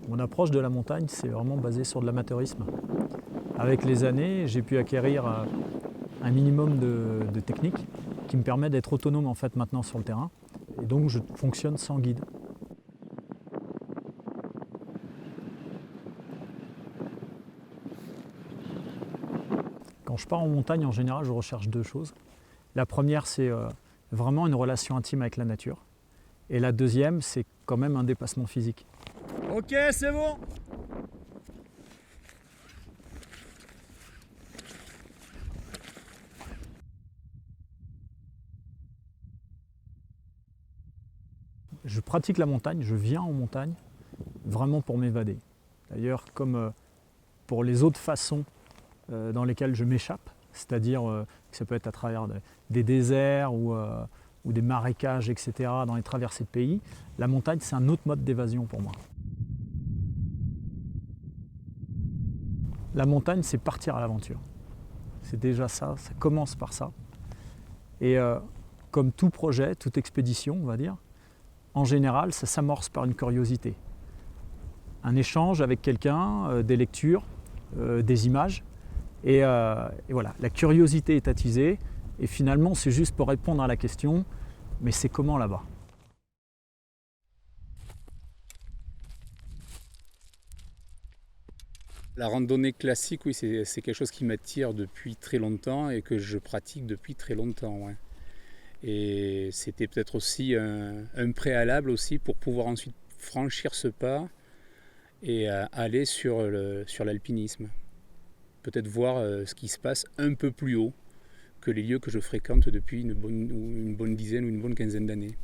Mon approche de la montagne, c'est vraiment basé sur de l'amateurisme. Avec les années, j'ai pu acquérir un minimum de technique qui me permet d'être autonome en fait maintenant sur le terrain. Et donc je fonctionne sans guide. Quand je pars en montagne, en général, je recherche deux choses. La première, c'est vraiment une relation intime avec la nature. Et la deuxième, c'est quand même un dépassement physique. Ok, c'est bon. Je pratique la montagne, je viens en montagne vraiment pour m'évader. D'ailleurs, comme pour les autres façons dans lesquelles je m'échappe, c'est-à-dire que ça peut être à travers des déserts ou des marécages, etc., dans les traversées de pays, la montagne, c'est un autre mode d'évasion pour moi. La montagne, c'est partir à l'aventure. C'est déjà ça, ça commence par ça. Et comme tout projet, toute expédition, on va dire, en général, ça s'amorce par une curiosité. Un échange avec quelqu'un, des lectures, des images. Et voilà, la curiosité est attisée. Et finalement, c'est juste pour répondre à la question, mais c'est comment là-bas ? La randonnée classique, oui, c'est quelque chose qui m'attire depuis très longtemps et que je pratique depuis très longtemps. Ouais. Et c'était peut-être aussi un préalable aussi pour pouvoir ensuite franchir ce pas et aller sur l'alpinisme. Peut-être voir ce qui se passe un peu plus haut que les lieux que je fréquente depuis une bonne dizaine ou une bonne quinzaine d'années.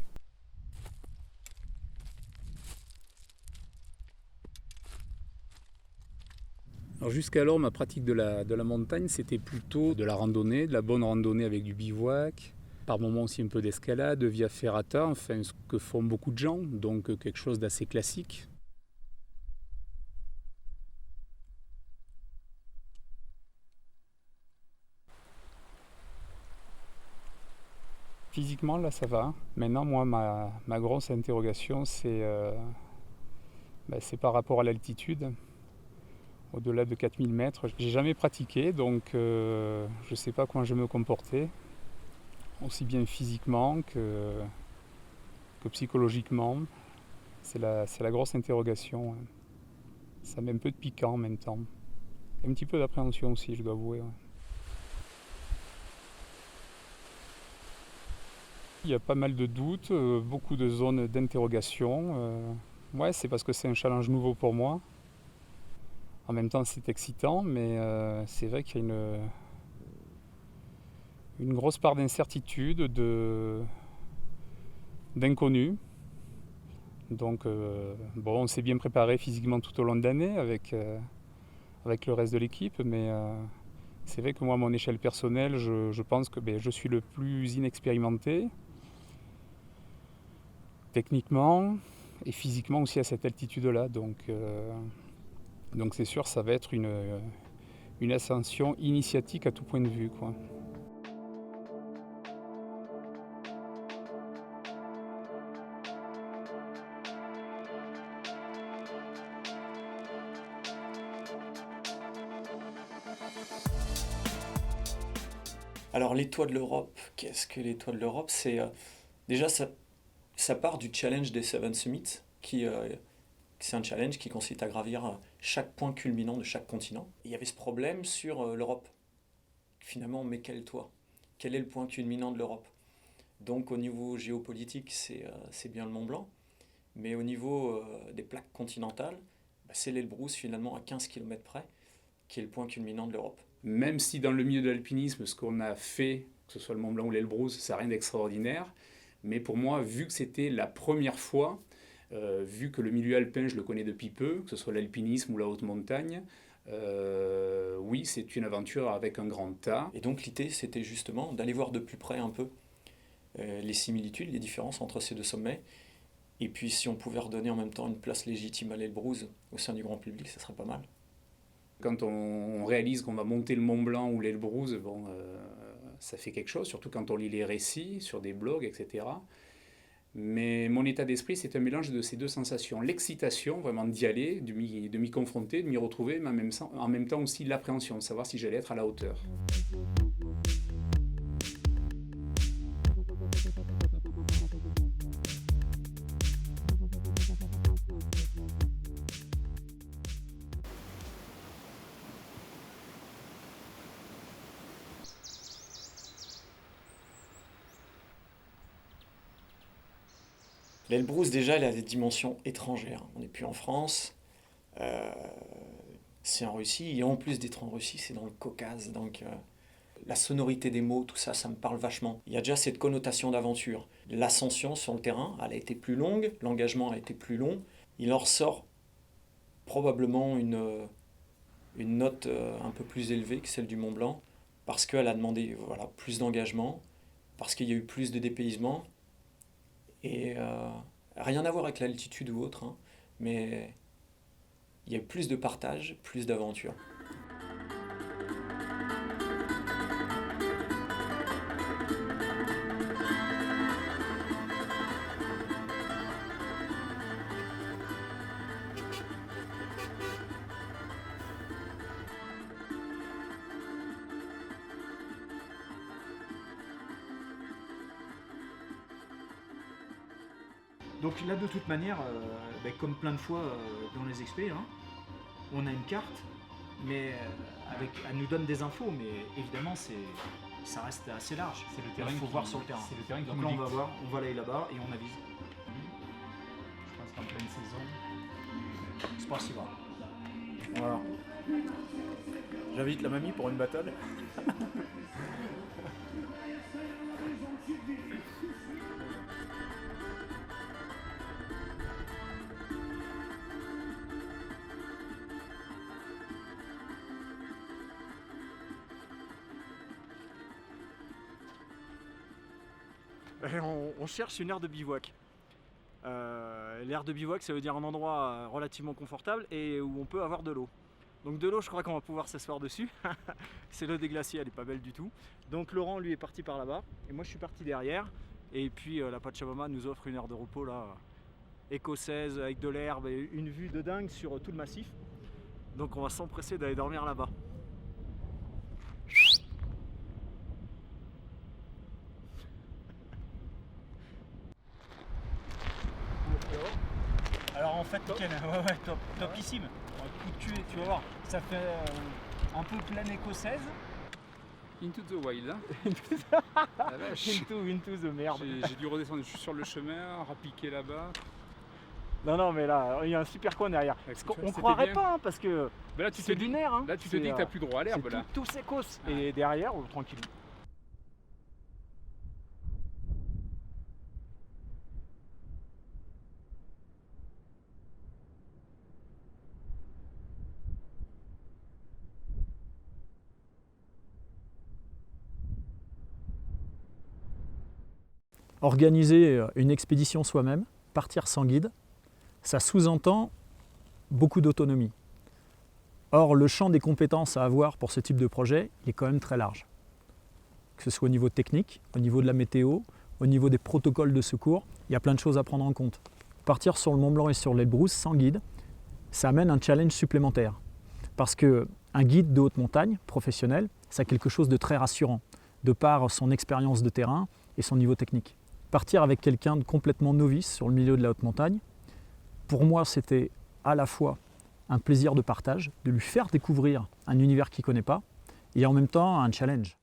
Alors jusqu'alors, ma pratique de la montagne, c'était plutôt de la randonnée, de la bonne randonnée avec du bivouac, par moments aussi un peu d'escalade, de via ferrata, enfin ce que font beaucoup de gens, donc quelque chose d'assez classique. Physiquement, là, ça va. Maintenant, moi, ma grosse interrogation, c'est par rapport à l'altitude. Au-delà de 4000 mètres, j'ai jamais pratiqué, donc je ne sais pas comment je vais me comporter, aussi bien physiquement que psychologiquement. C'est la grosse interrogation. Ouais. Ça met un peu de piquant en même temps. Et un petit peu d'appréhension aussi, je dois avouer. Ouais. Il y a pas mal de doutes, beaucoup de zones d'interrogation. Ouais, c'est parce que c'est un challenge nouveau pour moi. En même temps, c'est excitant, mais c'est vrai qu'il y a une grosse part d'incertitude, d'inconnu. Donc, bon, on s'est bien préparé physiquement tout au long de l'année avec le reste de l'équipe, mais c'est vrai que moi, à mon échelle personnelle, je pense que je suis le plus inexpérimenté, techniquement et physiquement aussi à cette altitude-là. Donc c'est sûr, ça va être une ascension initiatique à tout point de vue, quoi. Alors les toits de l'Europe, qu'est-ce que les toits de l'Europe? Déjà ça part du challenge des Seven Summits, c'est un challenge qui consiste à gravir chaque point culminant de chaque continent. Et il y avait ce problème sur l'Europe. Finalement, mais quel toit? Quel est le point culminant de l'Europe? Donc au niveau géopolitique, c'est bien le Mont Blanc, mais au niveau des plaques continentales, c'est l'Elbrus finalement à 15 km près, qui est le point culminant de l'Europe. Même si dans le milieu de l'alpinisme, ce qu'on a fait, que ce soit le Mont Blanc ou l'Elbrus, ça n'a rien d'extraordinaire, mais pour moi, vu que c'était la première fois, vu que le milieu alpin, je le connais depuis peu, que ce soit l'alpinisme ou la haute montagne, oui, c'est une aventure avec un grand tas. Et donc l'idée, c'était justement d'aller voir de plus près un peu les similitudes, les différences entre ces deux sommets. Et puis si on pouvait redonner en même temps une place légitime à l'Elbrus au sein du grand public, ça serait pas mal. Quand on réalise qu'on va monter le Mont Blanc ou l'Elbrus, bon, ça fait quelque chose, surtout quand on lit les récits sur des blogs, etc. Mais mon état d'esprit, c'est un mélange de ces deux sensations. L'excitation, vraiment d'y aller, de m'y confronter, de m'y retrouver, mais en même temps aussi l'appréhension, de savoir si j'allais être à la hauteur. L'Elbrus, déjà, il a des dimensions étrangères. On n'est plus en France, c'est en Russie, et en plus d'être en Russie, c'est dans le Caucase. Donc, la sonorité des mots, tout ça, ça me parle vachement. Il y a déjà cette connotation d'aventure. L'ascension sur le terrain, elle a été plus longue, l'engagement a été plus long. Il en ressort probablement une note un peu plus élevée que celle du Mont Blanc, parce qu'elle a demandé voilà, plus d'engagement, parce qu'il y a eu plus de dépaysement. Et rien à voir avec l'altitude ou autre, hein, mais il y a eu plus de partage, plus d'aventure. Donc là, de toute manière, comme plein de fois dans les expés, hein, on a une carte, mais elle nous donne des infos, mais évidemment, ça reste assez large. C'est le terrain Il faut voir sur le terrain. C'est le terrain qui Donc nous là, on dicte. va voir, on va aller là-bas et on avise. Je pense qu'en pleine saison. C'est pas si grave. Voilà. J'invite la mamie pour une battle. On cherche une aire de bivouac. L'aire de bivouac, ça veut dire un endroit relativement confortable et où on peut avoir de l'eau. Donc de l'eau, je crois qu'on va pouvoir s'asseoir dessus. C'est l'eau des glaciers, elle est pas belle du tout. Donc Laurent, lui, est parti par là-bas et moi, je suis parti derrière. Et puis la Pachamama nous offre une aire de repos là, écossaise, avec de l'herbe et une vue de dingue sur tout le massif. Donc on va s'empresser d'aller dormir là-bas. Alors en fait, nickel, ouais, topissime. Un coup de tuer, tu vas voir. Ça fait un peu plaine écossaise. Into the wild, hein. La vache. Into the merde. J'ai dû redescendre sur le chemin, rappliquer là-bas. Non, mais là, il y a un super coin derrière. On C'était croirait bien. pas, hein, parce que Bah là, tu te c'est dis, lunaire. Hein. là, tu te dis que t'as plus droit à l'herbe, là. Tout s'écosse. Ouais. Et derrière, tranquille. Organiser une expédition soi-même, partir sans guide, ça sous-entend beaucoup d'autonomie. Or, le champ des compétences à avoir pour ce type de projet il est quand même très large. Que ce soit au niveau technique, au niveau de la météo, au niveau des protocoles de secours, il y a plein de choses à prendre en compte. Partir sur le Mont Blanc et sur l'Elbrus sans guide, ça amène un challenge supplémentaire. Parce qu'un guide de haute montagne professionnel, c'est quelque chose de très rassurant, de par son expérience de terrain et son niveau technique. Partir avec quelqu'un de complètement novice sur le milieu de la haute montagne, pour moi c'était à la fois un plaisir de partage, de lui faire découvrir un univers qu'il ne connaît pas, et en même temps un challenge.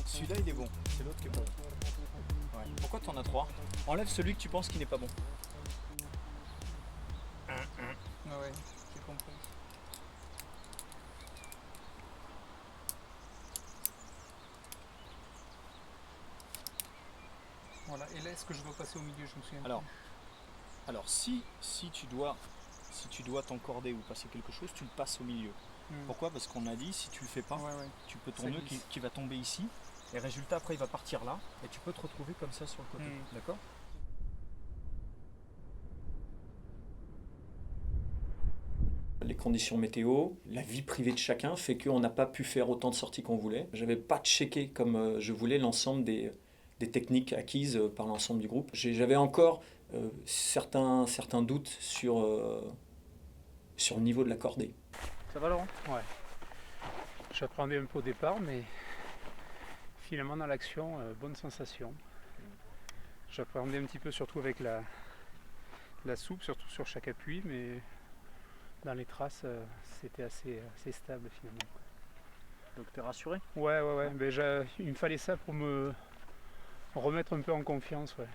Celui-là il est bon, c'est l'autre qui est bon. Ouais. Pourquoi t'en as trois? Enlève celui que tu penses qui n'est pas bon. Ah ouais, j'ai compris. Voilà, et là est-ce que je dois passer au milieu, je me souviens. Alors si si tu dois t'encorder ou passer quelque chose, tu le passes au milieu. Pourquoi? Parce qu'on a dit, si tu le fais pas, tu peux ton Ça nœud glisse. qui va tomber ici, et résultat après il va partir là, et tu peux te retrouver comme ça sur le côté. D'accord? Les conditions météo, la vie privée de chacun fait qu'on n'a pas pu faire autant de sorties qu'on voulait. J'avais pas checké comme je voulais l'ensemble des techniques acquises par l'ensemble du groupe. J'avais encore certains doutes sur le niveau de la cordée. Ça va, Laurent? Ouais. J'appréhendais un peu au départ, mais finalement dans l'action, bonne sensation. J'appréhendais un petit peu surtout avec la soupe, surtout sur chaque appui, mais dans les traces, c'était assez stable finalement. Donc t'es rassuré? Ouais. Ben, il me fallait ça pour me remettre un peu en confiance. Ouais.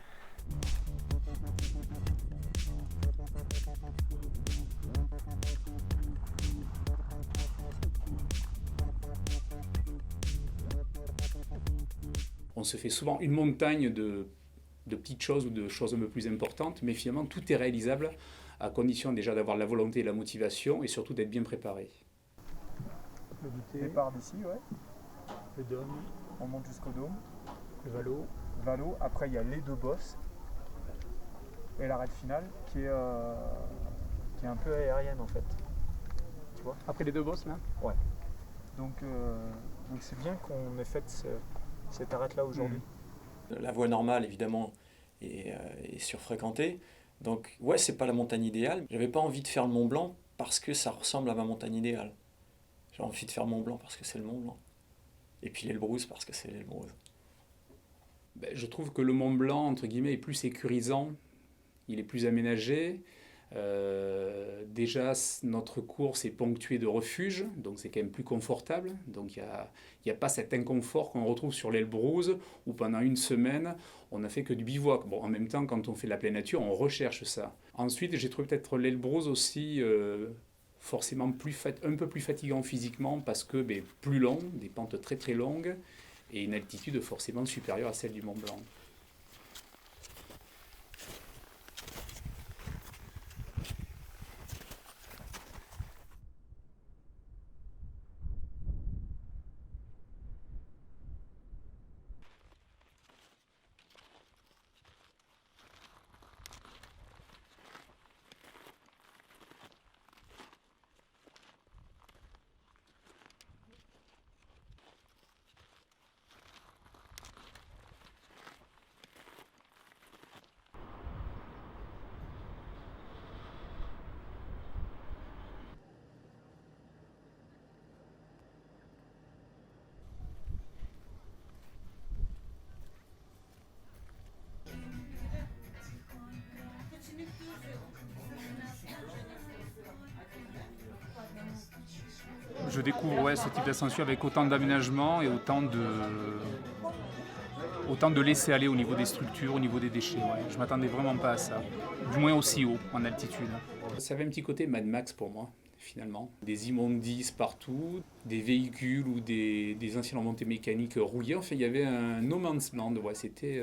On se fait souvent une montagne de petites choses ou de choses un peu plus importantes, mais finalement tout est réalisable à condition déjà d'avoir la volonté et la motivation et surtout d'être bien préparé. Le départ d'ici, ouais. Le dôme, On monte jusqu'au dôme. le valo. Valo. Après, il y a les 2 bosses. Et l'arête finale qui est un peu aérienne en fait. Tu vois? Après les 2 bosses là. Donc c'est bien qu'on ait fait cette arête là aujourd'hui. La voie normale, évidemment, est surfréquentée. Donc, ouais, c'est pas la montagne idéale. J'avais pas envie de faire le Mont Blanc parce que ça ressemble à ma montagne idéale. J'ai envie de faire Mont Blanc parce que c'est le Mont Blanc. Et puis l'Elbrus parce que c'est l'Elbrus. Ben, je trouve que le Mont Blanc, entre guillemets, est plus sécurisant. Il est plus aménagé. Déjà, notre course est ponctuée de refuges, donc c'est quand même plus confortable. Donc il n'y a pas cet inconfort qu'on retrouve sur l'Elbrus, où pendant une semaine, on n'a fait que du bivouac. Bon, en même temps, quand on fait de la pleine nature, on recherche ça. Ensuite, j'ai trouvé peut-être l'Elbrus aussi forcément un peu plus fatigant physiquement, parce que plus long, des pentes très très longues, et une altitude forcément supérieure à celle du Mont Blanc. Je découvre ce type d'ascension avec autant d'aménagement et autant de laisser aller au niveau des structures, au niveau des déchets. Ouais. Je ne m'attendais vraiment pas à ça, du moins aussi haut en altitude. Ça avait un petit côté Mad Max pour moi, finalement. Des immondices partout, des véhicules ou des anciennes remontées mécaniques rouillées. Enfin, il y avait un no man's land. Ouais, c'était,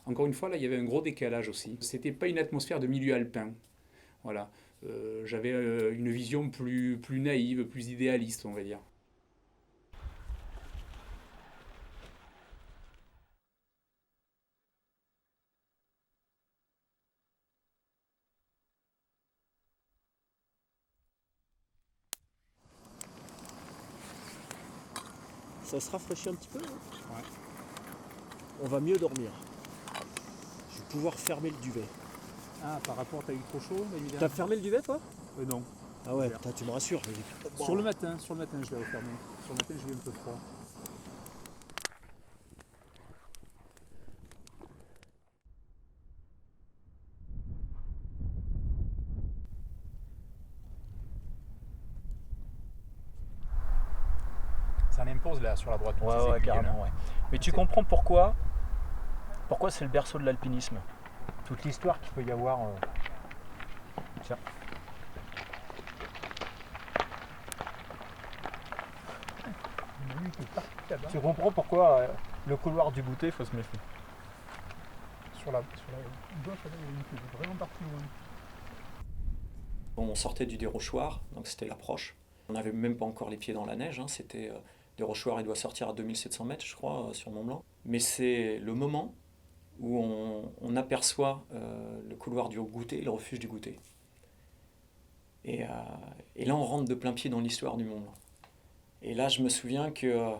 encore une fois, là, il y avait un gros décalage aussi. C'était pas une atmosphère de milieu alpin. Voilà. J'avais une vision plus naïve, plus idéaliste, on va dire. Ça se rafraîchit un petit peu, hein. Ouais. On va mieux dormir. Je vais pouvoir fermer le duvet. Ah, par rapport, t'as eu trop chaud, T'as fermé le duvet, toi? Non. Ah ouais, putain, tu me rassures. Sur le matin, je l'ai refermé. Sur le matin, j'ai eu un peu froid. Ça l'impose là sur la droite. Ouais, carrément, ouais. Mais tu comprends pourquoi c'est le berceau de l'alpinisme. Toute l'histoire qu'il peut y avoir. Tiens. Tu comprends pourquoi le couloir du goûter, faut se méfier. Sur la gauche, il y a une qui est vraiment partie loin. On sortait du dérochoir, donc c'était l'approche. On n'avait même pas encore les pieds dans la neige, hein. C'était dérochoir, il doit sortir à 2700 mètres, je crois, sur Mont-Blanc. Mais c'est le moment où on aperçoit le couloir du Goutet, le refuge du Goutet. Et là, on rentre de plein pied dans l'histoire du Mont-Blanc. Et là, je me souviens que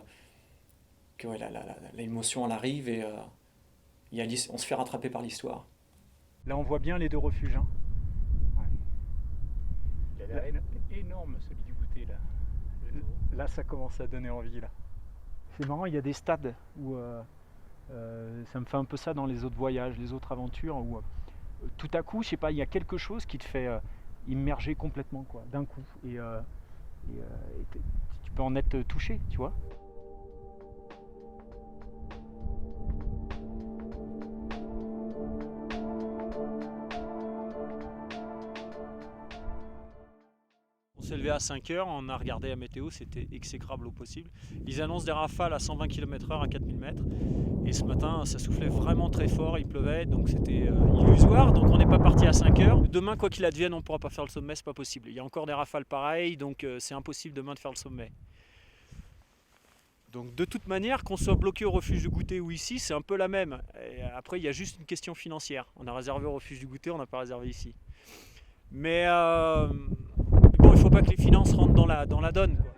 ouais, l'émotion, elle arrive et on se fait rattraper par l'histoire. Là, on voit bien les deux refuges. Hein. Il a l'air énorme, celui du Goutet, là. Là, ça commence à donner envie. Là. C'est marrant, il y a des stades où ça me fait un peu ça dans les autres voyages, les autres aventures, où tout à coup, je sais pas, il y a quelque chose qui te fait immerger complètement, quoi, d'un coup. Et tu peux en être touché, tu vois. On s'est levé à 5h, on a regardé la météo, c'était exécrable au possible. Ils annoncent des rafales à 120 km/h à 4000 mètres. Et ce matin, ça soufflait vraiment très fort, il pleuvait, donc c'était illusoire. Donc on n'est pas parti à 5h. Demain, quoi qu'il advienne, on ne pourra pas faire le sommet, c'est pas possible. Il y a encore des rafales pareilles, donc c'est impossible demain de faire le sommet. Donc de toute manière, qu'on soit bloqué au refuge du Goutet ou ici, c'est un peu la même. Et après, il y a juste une question financière. On a réservé au refuge du Goutet, on n'a pas réservé ici. Mais bon, il ne faut pas que les finances rentrent dans la donne, quoi.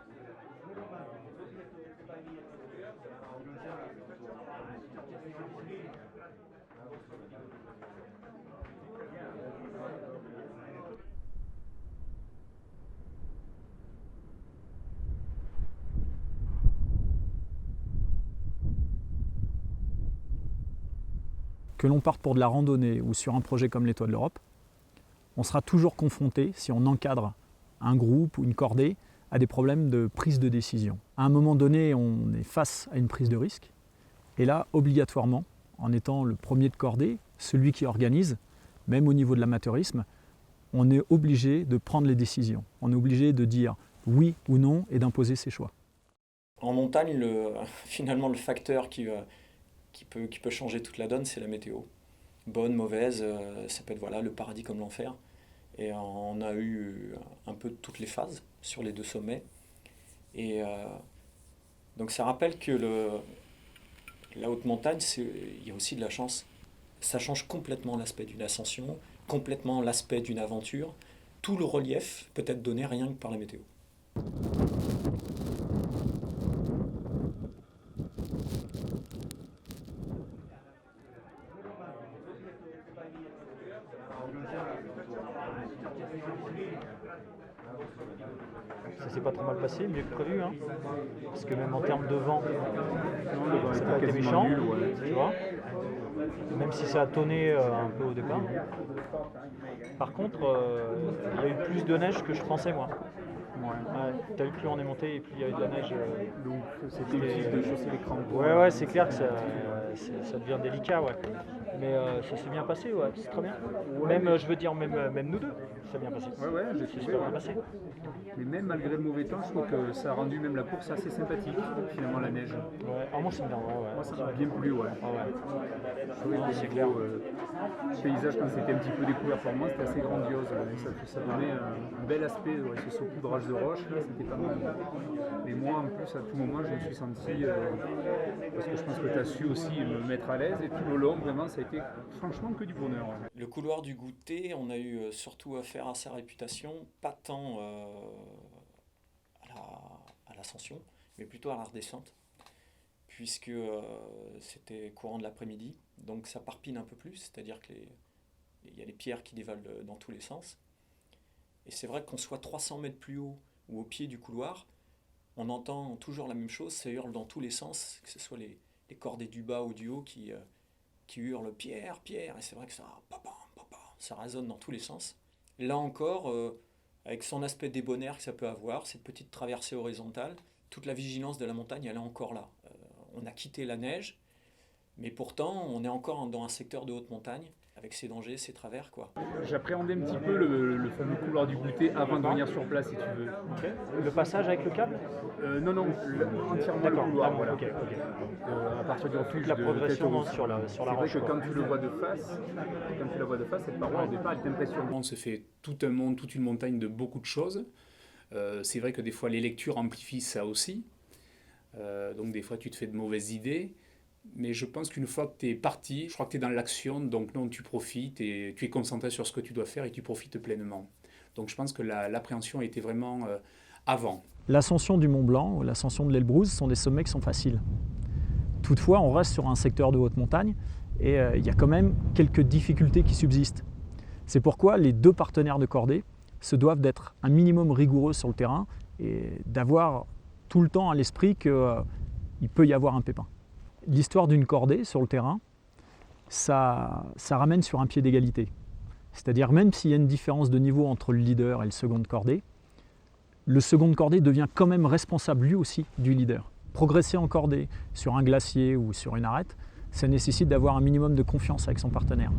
Que l'on parte pour de la randonnée ou sur un projet comme les Toits de l'Europe, on sera toujours confronté, si on encadre un groupe ou une cordée, à des problèmes de prise de décision. À un moment donné, on est face à une prise de risque, et là, obligatoirement, en étant le premier de cordée, celui qui organise, même au niveau de l'amateurisme, on est obligé de prendre les décisions. On est obligé de dire oui ou non et d'imposer ses choix. En montagne, finalement, le facteur qui peut changer toute la donne, c'est la météo. Bonne, mauvaise, ça peut être le paradis comme l'enfer. Et on a eu un peu toutes les phases sur les deux sommets. Et donc ça rappelle que la haute montagne, il y a aussi de la chance. Ça change complètement l'aspect d'une ascension, complètement l'aspect d'une aventure. Tout le relief peut être donné rien que par la météo. Ça s'est pas trop mal passé, mieux que prévu, hein. Parce que même en termes de vent, ça n'a pas été méchant, tu vois. Même si ça a tonné un peu au départ. Par contre, il y a eu plus de neige que je pensais, moi. Ouais, t'as vu, plus on est monté et plus il y avait de la neige. Donc c'était utile de chausser les crampons. Ouais, c'est clair que ça devient délicat, ouais. Mais ça s'est bien passé, ouais, c'est très bien. Même, je veux dire, même nous deux, ça s'est bien passé. Ouais, j'ai C'est trouvé. super bien passé. Mais même malgré le mauvais temps, je trouve que ça a rendu même la course assez sympathique, finalement, la neige. Ouais, moi c'est bien, ouais. Moi, ça m'a bien plu, ouais. Non, c'est clair. Le paysage, quand c'était un petit peu découvert par moi, c'était assez grandiose. Ça donnait un bel aspect, ce saupoudrage de roches, là, c'était pas mal. Mais moi, en plus, à tout moment, je me suis senti, parce que je pense que tu as su aussi me mettre à l'aise, et tout le long, vraiment, ça a été franchement que du bonheur. Le couloir du Goutet, on a eu surtout affaire à sa réputation, pas tant à l'ascension, mais plutôt à la redescente, puisque c'était courant de l'après-midi, donc ça parpine un peu plus, c'est-à-dire qu'il y a les pierres qui dévalent dans tous les sens. Et c'est vrai qu'on soit 300 mètres plus haut ou au pied du couloir, on entend toujours la même chose, ça hurle dans tous les sens, que ce soit les cordées du bas ou du haut qui hurlent Pierre, Pierre, et c'est vrai que ça résonne dans tous les sens. Là encore, avec son aspect débonnaire que ça peut avoir, cette petite traversée horizontale, toute la vigilance de la montagne, elle est encore là. On a quitté la neige, mais pourtant, on est encore dans un secteur de haute montagne. avec ses dangers, ses travers, quoi. J'appréhendais un petit peu le fameux couloir du goûter avant de venir sur place, si tu veux. Ok. Le passage avec le câble? Non, entièrement le couloir, voilà. Ok. À partir du refuge La de progression Tête-aux-Rousses. sur la C'est vrai roche. que quand tu le vois de face, cette paroi au départ, elle t'impressionne. On se fait tout un monde, toute une montagne de beaucoup de choses. C'est vrai que des fois les lectures amplifient ça aussi. Donc des fois tu te fais de mauvaises idées. Mais je pense qu'une fois que tu es parti, je crois que tu es dans l'action, donc non, tu profites et tu es concentré sur ce que tu dois faire et tu profites pleinement. Donc je pense que l'appréhension était vraiment avant. L'ascension du Mont Blanc ou l'ascension de l'Elbrouz sont des sommets qui sont faciles. Toutefois, on reste sur un secteur de haute montagne et il y a quand même quelques difficultés qui subsistent. C'est pourquoi les deux partenaires de cordée se doivent d'être un minimum rigoureux sur le terrain et d'avoir tout le temps à l'esprit qu'il peut y avoir un pépin. L'histoire d'une cordée sur le terrain, ça ramène sur un pied d'égalité. C'est-à-dire même s'il y a une différence de niveau entre le leader et le second de cordée, le second de cordée devient quand même responsable lui aussi du leader. Progresser en cordée sur un glacier ou sur une arête, ça nécessite d'avoir un minimum de confiance avec son partenaire.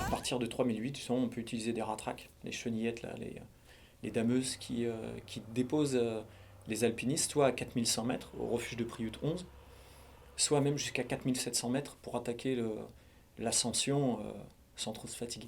À partir de 3008, justement, on peut utiliser des ratraques, les chenillettes, là, les dameuses qui déposent les alpinistes soit à 4100 mètres au refuge de Priute 11, soit même jusqu'à 4700 mètres pour attaquer l'ascension sans trop se fatiguer.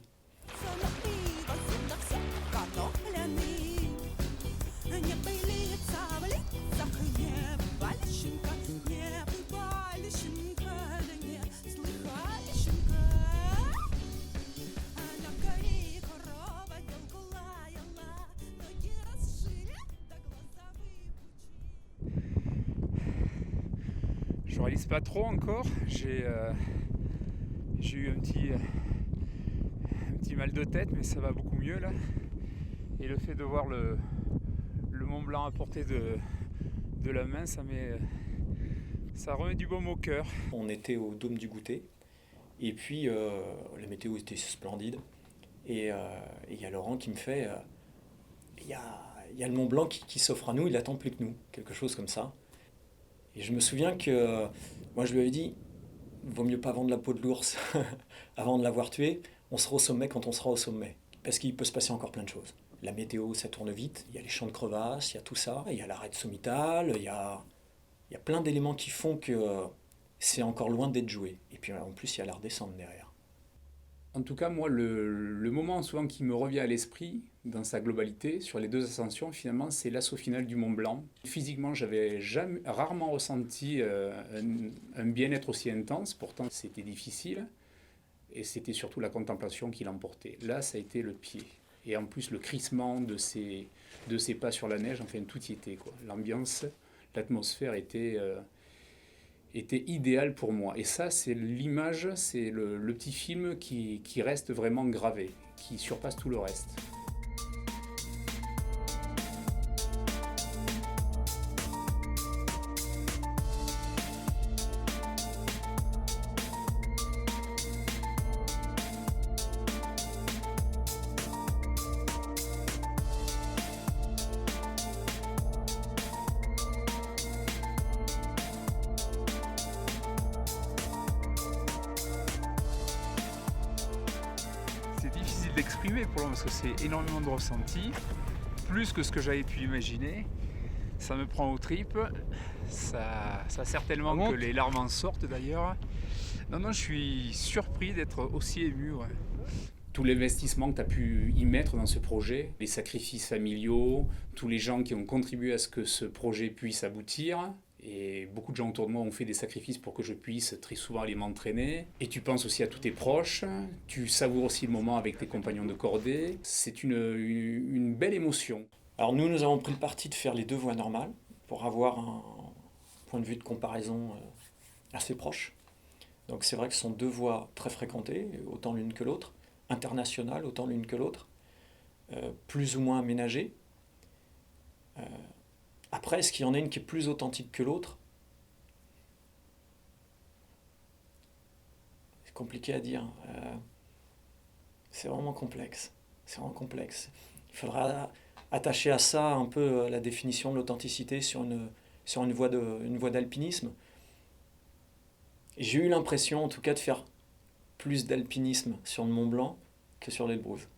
Je réalise pas trop encore. J'ai eu un petit mal de tête, mais ça va beaucoup mieux là. Et le fait de voir le Mont Blanc à portée de la main, ça remet du baume au cœur. On était au Dôme du Goûter, et puis la météo était splendide. Et il y a Laurent qui me fait il y a le Mont Blanc qui s'offre à nous, il attend plus que nous, quelque chose comme ça. Et je me souviens que moi je lui avais dit, vaut mieux pas vendre la peau de l'ours avant de l'avoir tué, on sera au sommet quand on sera au sommet, parce qu'il peut se passer encore plein de choses. La météo, ça tourne vite, il y a les champs de crevasses, il y a tout ça, il y a l'arête sommitale, il y a plein d'éléments qui font que c'est encore loin d'être joué. Et puis en plus, il y a la redescente derrière. En tout cas, moi, le moment souvent qui me revient à l'esprit, dans sa globalité, sur les deux ascensions, finalement, c'est l'assaut final du Mont Blanc. Physiquement, j'avais rarement ressenti un bien-être aussi intense, pourtant c'était difficile, et c'était surtout la contemplation qui l'emportait. Là, ça a été le pied. Et en plus, le crissement de ces pas sur la neige, enfin, tout y était, quoi. L'ambiance, l'atmosphère était idéal pour moi. Et ça, c'est l'image, c'est le petit film qui reste vraiment gravé, qui surpasse tout le reste. C'est difficile d'exprimer pour moi parce que c'est énormément de ressenti, plus que ce que j'avais pu imaginer. Ça me prend aux tripes, ça certainement que les larmes en sortent d'ailleurs. Non, je suis surpris d'être aussi ému. Ouais. Tout l'investissement que tu as pu y mettre dans ce projet, les sacrifices familiaux, tous les gens qui ont contribué à ce que ce projet puisse aboutir. Et beaucoup de gens autour de moi ont fait des sacrifices pour que je puisse très souvent aller m'entraîner. Et tu penses aussi à tous tes proches, tu savoures aussi le moment avec tes compagnons de cordée. C'est une belle émotion. Alors nous avons pris le parti de faire les deux voies normales pour avoir un point de vue de comparaison assez proche. Donc c'est vrai que ce sont deux voies très fréquentées, autant l'une que l'autre, internationales autant l'une que l'autre, plus ou moins aménagées. Après, est-ce qu'il y en a une qui est plus authentique que l'autre? C'est compliqué à dire. C'est vraiment complexe. C'est vraiment complexe. Il faudra attacher à ça un peu la définition de l'authenticité sur une voie d'alpinisme. J'ai eu l'impression en tout cas de faire plus d'alpinisme sur le Mont Blanc que sur l'Elbrouz.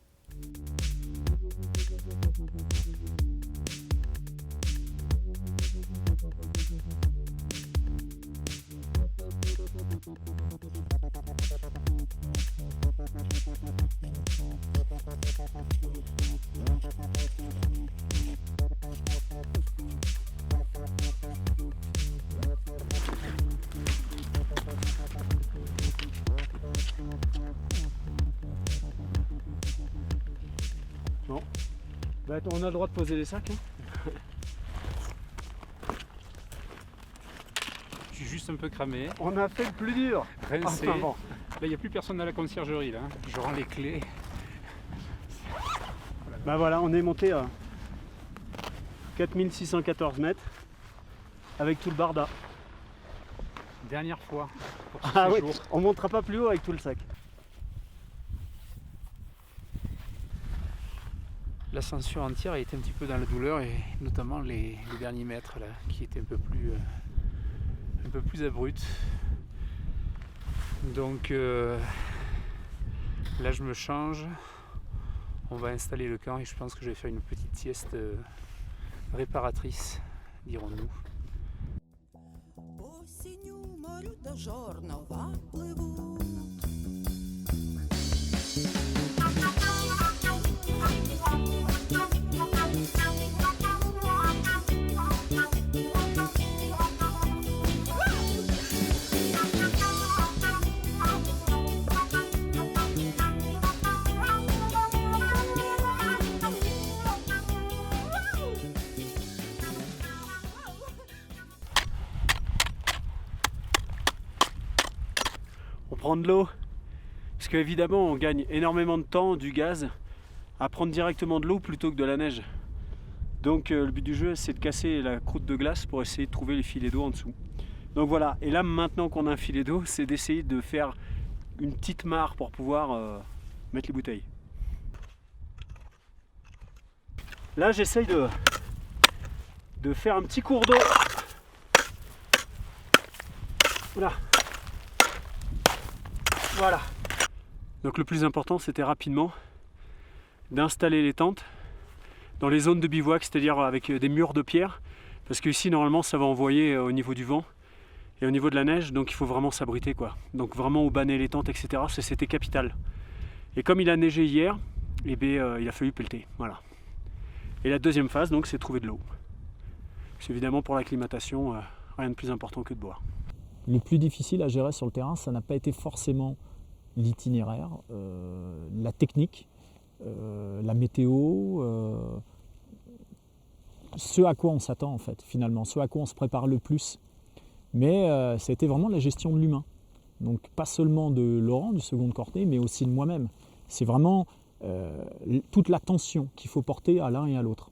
Bon, bah, on a le droit de poser les sacs. Hein. Je suis juste un peu cramé, On a fait le plus dur. rincé. Enfin, bon. Là, il n'y a plus personne à la conciergerie. Là. Je rends les clés. Bah voilà, on est monté à 4614 mètres avec tout le barda. Dernière fois pour ce Ah oui, séjour. on montera pas plus haut avec tout le sac. L'ascension entière a été un petit peu dans la douleur et notamment les derniers mètres là, qui étaient un peu plus abrupts. Donc là je me change, on va installer le camp et je pense que je vais faire une petite sieste réparatrice, dirons-nous. Осінню морю до Жорнова пливуть. On prend de l'eau parce qu'évidemment on gagne énormément de temps, du gaz, à prendre directement de l'eau plutôt que de la neige. Donc le but du jeu c'est de casser la croûte de glace pour essayer de trouver les filets d'eau en dessous. Donc voilà, et là maintenant qu'on a un filet d'eau, c'est d'essayer de faire une petite mare pour pouvoir mettre les bouteilles. Là j'essaye de faire un petit cours d'eau. Voilà. Voilà. Donc le plus important c'était rapidement d'installer les tentes dans les zones de bivouac, c'est-à-dire avec des murs de pierre, parce que ici normalement ça va envoyer au niveau du vent et au niveau de la neige, donc il faut vraiment s'abriter quoi. Donc vraiment aubaner les tentes, etc. C'était capital. Et comme il a neigé hier, eh bien, il a fallu pelleter. Voilà. Et la deuxième phase donc c'est trouver de l'eau. C'est évidemment pour l'acclimatation, rien de plus important que de boire. Le plus difficile à gérer sur le terrain, ça n'a pas été forcément l'itinéraire, la technique, la météo, ce à quoi on s'attend en fait finalement, ce à quoi on se prépare le plus. Mais ça a été vraiment la gestion de l'humain. Donc pas seulement de Laurent, du second de cordée, mais aussi de moi-même. C'est vraiment toute l'attention qu'il faut porter à l'un et à l'autre.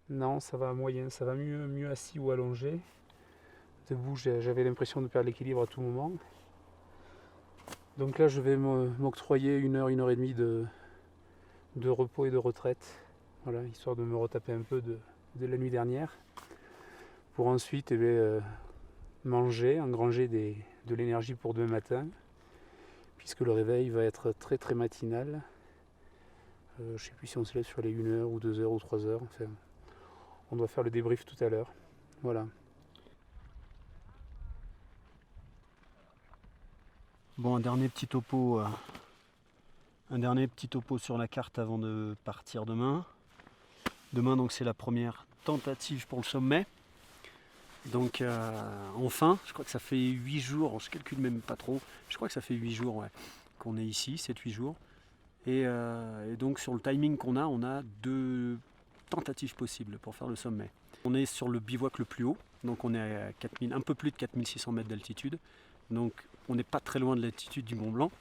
Non, ça va moyen, ça va mieux assis ou allongé. Debout, j'avais l'impression de perdre l'équilibre à tout moment. Donc là, je vais m'octroyer 1 heure et demie de repos et de retraite, voilà, histoire de me retaper un peu de la nuit dernière, pour ensuite manger, engranger de l'énergie pour demain matin, puisque le réveil va être très très matinal. Je ne sais plus si on se lève sur les 1 heure ou 2 heures ou 3 heures, enfin, on doit faire le débrief tout à l'heure. Voilà. Bon, un dernier petit topo sur la carte avant de partir demain. Demain, donc, c'est la première tentative pour le sommet. Donc, enfin, je crois que ça fait 8 jours, je calcule même pas trop, je crois que ça fait 8 jours ouais, qu'on est ici, 7-8 jours. Et donc, sur le timing qu'on a, on a 2 tentatives possibles pour faire le sommet. On est sur le bivouac le plus haut, donc on est à un peu plus de 4600 mètres d'altitude. Donc on n'est pas très loin de l'altitude du Mont Blanc.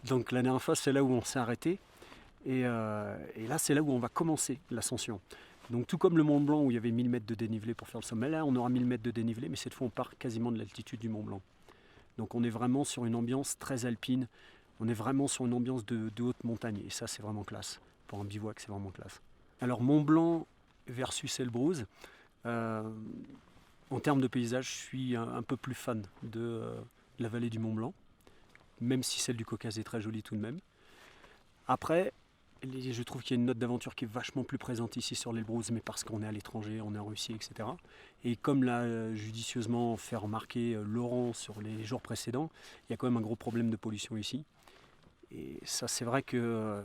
Donc la dernière fois, c'est là où on s'est arrêté. Et là, c'est là où on va commencer l'ascension. Donc tout comme le Mont Blanc où il y avait 1000 mètres de dénivelé pour faire le sommet, là on aura 1000 mètres de dénivelé, mais cette fois on part quasiment de l'altitude du Mont Blanc. Donc on est vraiment sur une ambiance très alpine, on est vraiment sur une ambiance de haute montagne, et ça c'est vraiment classe. Pour un bivouac, c'est vraiment classe. Alors Mont Blanc versus Elbrouz, en termes de paysage, je suis un peu plus fan de la vallée du Mont Blanc, même si celle du Caucase est très jolie tout de même. Après, je trouve qu'il y a une note d'aventure qui est vachement plus présente ici sur l'Elbrouz, mais parce qu'on est à l'étranger, on est en Russie, etc. Et comme l'a judicieusement fait remarquer Laurent sur les jours précédents, il y a quand même un gros problème de pollution ici. Et ça, c'est vrai que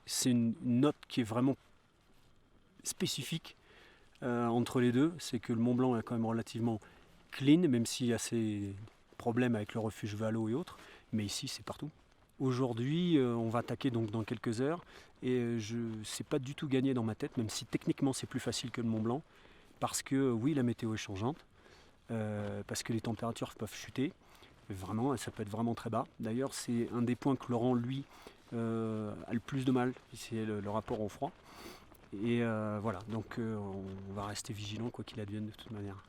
c'est une note qui est vraiment spécifique entre les deux. C'est que le Mont Blanc est quand même relativement clean, même s'il y a ces problèmes avec le refuge Valo et autres. Mais ici, c'est partout. Aujourd'hui, on va attaquer donc dans quelques heures et c'est pas du tout gagné dans ma tête, même si techniquement c'est plus facile que le Mont Blanc, parce que oui, la météo est changeante, parce que les températures peuvent chuter, vraiment, ça peut être vraiment très bas. D'ailleurs, c'est un des points que Laurent, lui, a le plus de mal, c'est le rapport au froid. Et voilà, donc on va rester vigilant quoi qu'il advienne de toute manière.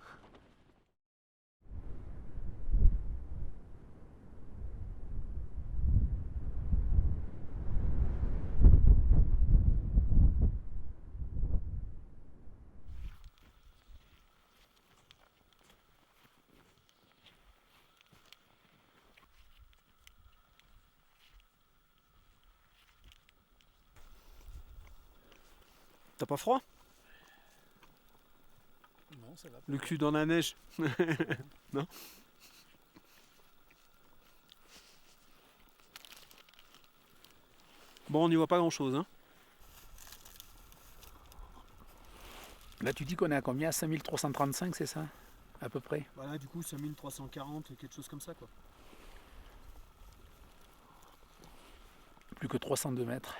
T'as pas froid? Non, ça va. Le cul dans la neige? Non? Bon, on n'y voit pas grand chose, hein? Là, tu dis qu'on est à combien? 5335, c'est ça? À peu près? Voilà, du coup, 5340, quelque chose comme ça, quoi. Plus que 302 mètres.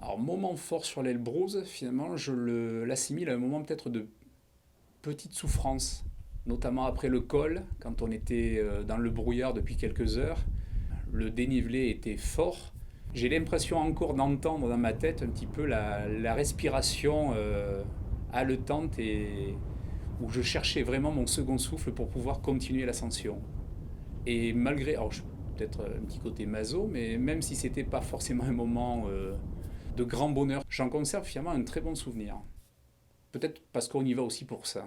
Alors, moment fort sur l'Elbrouz, finalement, je l'assimile à un moment peut-être de petite souffrance, notamment après le col, quand on était dans le brouillard depuis quelques heures. Le dénivelé était fort. J'ai l'impression encore d'entendre dans ma tête un petit peu la respiration haletante et où je cherchais vraiment mon second souffle pour pouvoir continuer l'ascension. Et malgré, alors je suis peut-être un petit côté maso, mais même si c'était pas forcément un moment de grand bonheur, j'en conserve finalement un très bon souvenir. Peut-être parce qu'on y va aussi pour ça.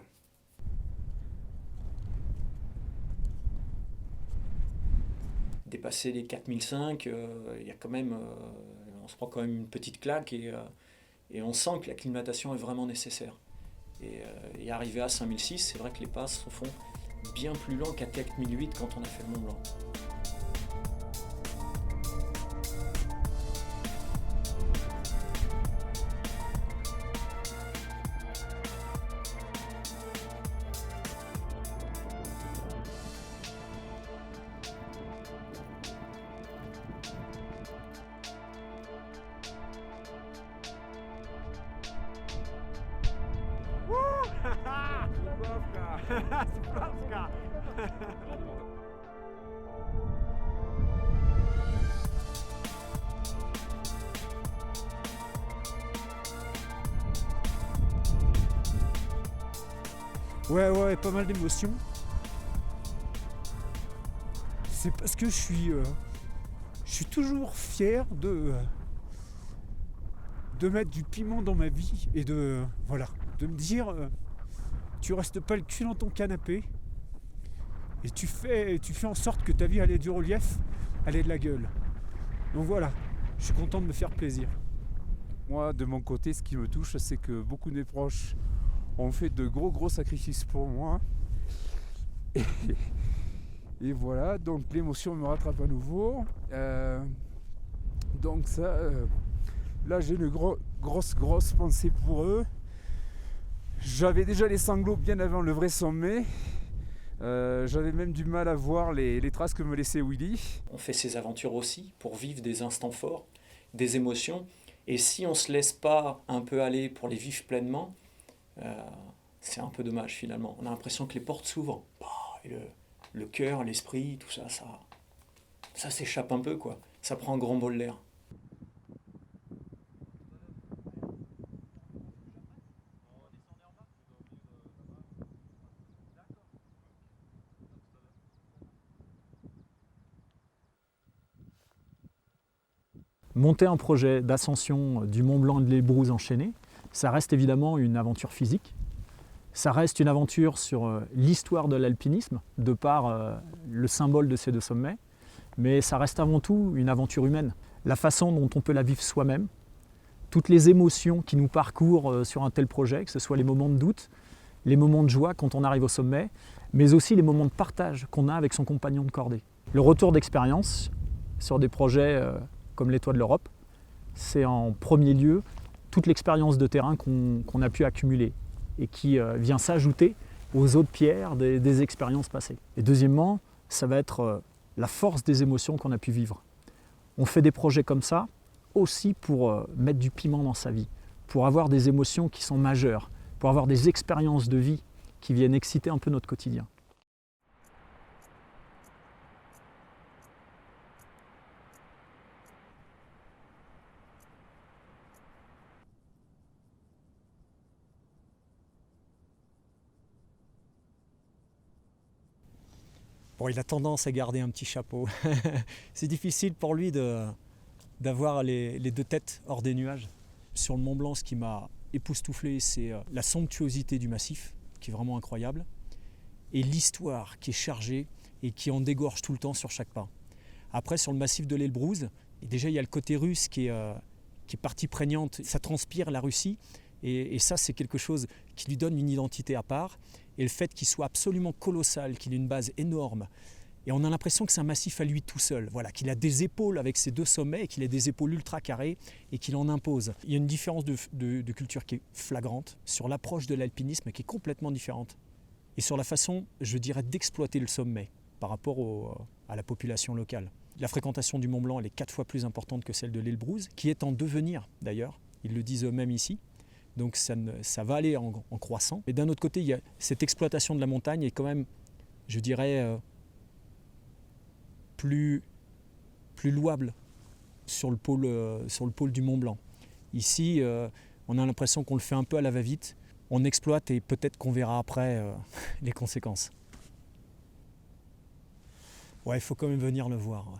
Dépasser les 4005, il y a quand même, on se prend quand même une petite claque et on sent que l'acclimatation est vraiment nécessaire. Et arrivé à 5006, c'est vrai que les passes se font bien plus longs qu'à 4008 quand on a fait le Mont Blanc. Ouais, pas mal d'émotions. C'est parce que je suis toujours fier de mettre du piment dans ma vie et de me dire tu restes pas le cul dans ton canapé et tu fais en sorte que ta vie elle ait du relief, elle ait de la gueule. Donc voilà, je suis content de me faire plaisir. Moi, de mon côté, ce qui me touche, c'est que beaucoup de mes proches ont fait de gros sacrifices pour moi. Et voilà, donc l'émotion me rattrape à nouveau. Donc ça, là j'ai une grosse pensée pour eux. J'avais déjà les sanglots bien avant le vrai sommet. J'avais même du mal à voir les traces que me laissait Willy. On fait ces aventures aussi pour vivre des instants forts, des émotions, Et si on ne se laisse pas un peu aller pour les vivre pleinement, c'est un peu dommage finalement. On a l'impression que les portes s'ouvrent. Et le cœur, l'esprit, tout ça, ça s'échappe un peu, quoi. Ça prend un grand bol d'air. Monter un projet d'ascension du Mont Blanc et de l'Elbrouz enchaîné, ça reste évidemment une aventure physique. Ça reste une aventure sur l'histoire de l'alpinisme, de par le symbole de ces deux sommets, mais ça reste avant tout une aventure humaine. La façon dont on peut la vivre soi-même, toutes les émotions qui nous parcourent sur un tel projet, que ce soit les moments de doute, les moments de joie quand on arrive au sommet, mais aussi les moments de partage qu'on a avec son compagnon de cordée. Le retour d'expérience sur des projets comme les Toits de l'Europe, c'est en premier lieu toute l'expérience de terrain qu'on a pu accumuler et qui vient s'ajouter aux autres pierres des expériences passées. Et deuxièmement, ça va être la force des émotions qu'on a pu vivre. On fait des projets comme ça aussi pour mettre du piment dans sa vie, pour avoir des émotions qui sont majeures, pour avoir des expériences de vie qui viennent exciter un peu notre quotidien. Bon, il a tendance à garder un petit chapeau. C'est difficile pour lui d'avoir les deux têtes hors des nuages. Sur le Mont Blanc, ce qui m'a époustouflé, c'est la somptuosité du massif, qui est vraiment incroyable, et l'histoire qui est chargée et qui en dégorge tout le temps sur chaque pas. Après, sur le massif de l'Elbrouz, déjà il y a le côté russe qui est partie prégnante. Ça transpire la Russie, et ça c'est quelque chose qui lui donne une identité à part. Et le fait qu'il soit absolument colossal, qu'il ait une base énorme, et on a l'impression que c'est un massif à lui tout seul, voilà, qu'il a des épaules avec ses deux sommets, qu'il a des épaules ultra carrées et qu'il en impose. Il y a une différence de culture qui est flagrante sur l'approche de l'alpinisme qui est complètement différente. Et sur la façon, je dirais, d'exploiter le sommet par rapport à la population locale. La fréquentation du Mont Blanc elle est 4 fois plus importante que celle de l'Elbrouz, qui est en devenir d'ailleurs, ils le disent eux-mêmes ici. Donc ça va aller en croissant. Et d'un autre côté, il y a cette exploitation de la montagne est quand même, je dirais, plus louable sur le pôle du Mont Blanc. Ici, on a l'impression qu'on le fait un peu à la va-vite. On exploite et peut-être qu'on verra après les conséquences. Ouais, il faut quand même venir le voir. Ouais.